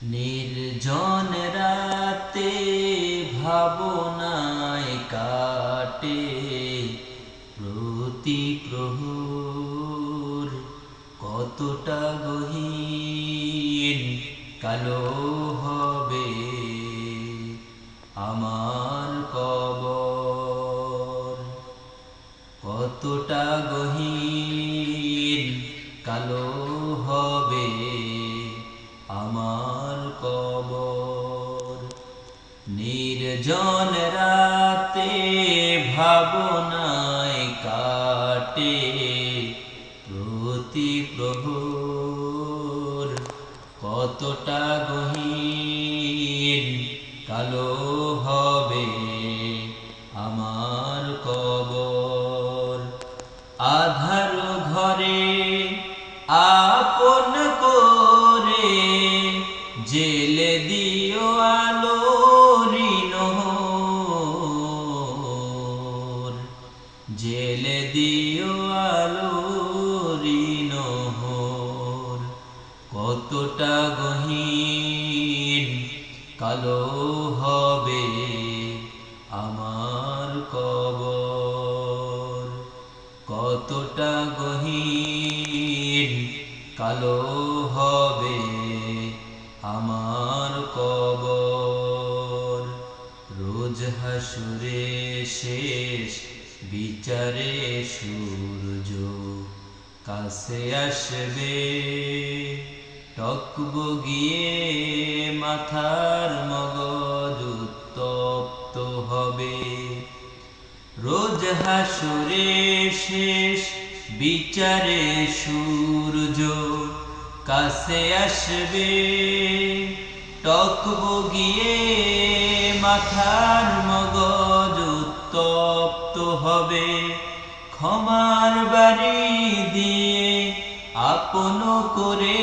নির্জন রাতে ভাবনায় কাটে প্রতি প্রহর, কতটা গহীন কালো হবে আমার কবর। কতটা গহীন কালো হবে আমার কবর। নির্জন রাতে ভাবনায় কাটে প্রতি প্রহর, কতটা গহীন কালো হবে আমার কবর। আধার ঘরে আপন করে জেলে দিও আলোরি নহর, জেলে দিও আলোরি নহর। কতটা গহীন কালো হবে আমার কবর। কতটা গহীন কালো হবে আমার কবর। রোজ হাসুরে শেষ বিচারে সূর্য কাছে আসবে, টকবগিয়ে মাথার মগজ উত্তপ্ত হবে। রোজ হাসুরে শেষ বিচারে সূর্য কাছে আসবে, টকবগিয়ে মাথার মগজ উত্তপ্ত হবে। ক্ষমার বাড়ি দিয়ে আপন করে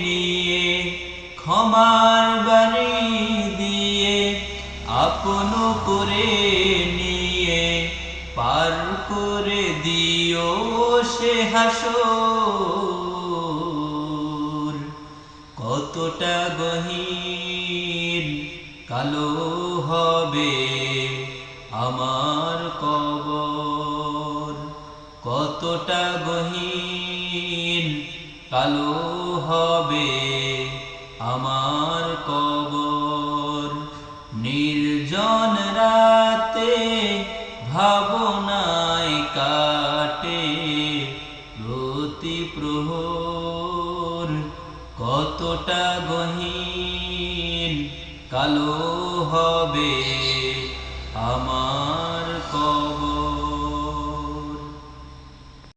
নিয়ে, ক্ষমার বাড়ি দিয়ে আপন করে নিয়ে পার করে দিও সে হাসর। কতটা গহীন কালো হবে আমার কবর। কতটা গহীন কালো হবে আমার কবর। নির্জন রাতে ভাবনায় কাটে প্রতি প্রহর, কতটা গহীন কালো হবে আমার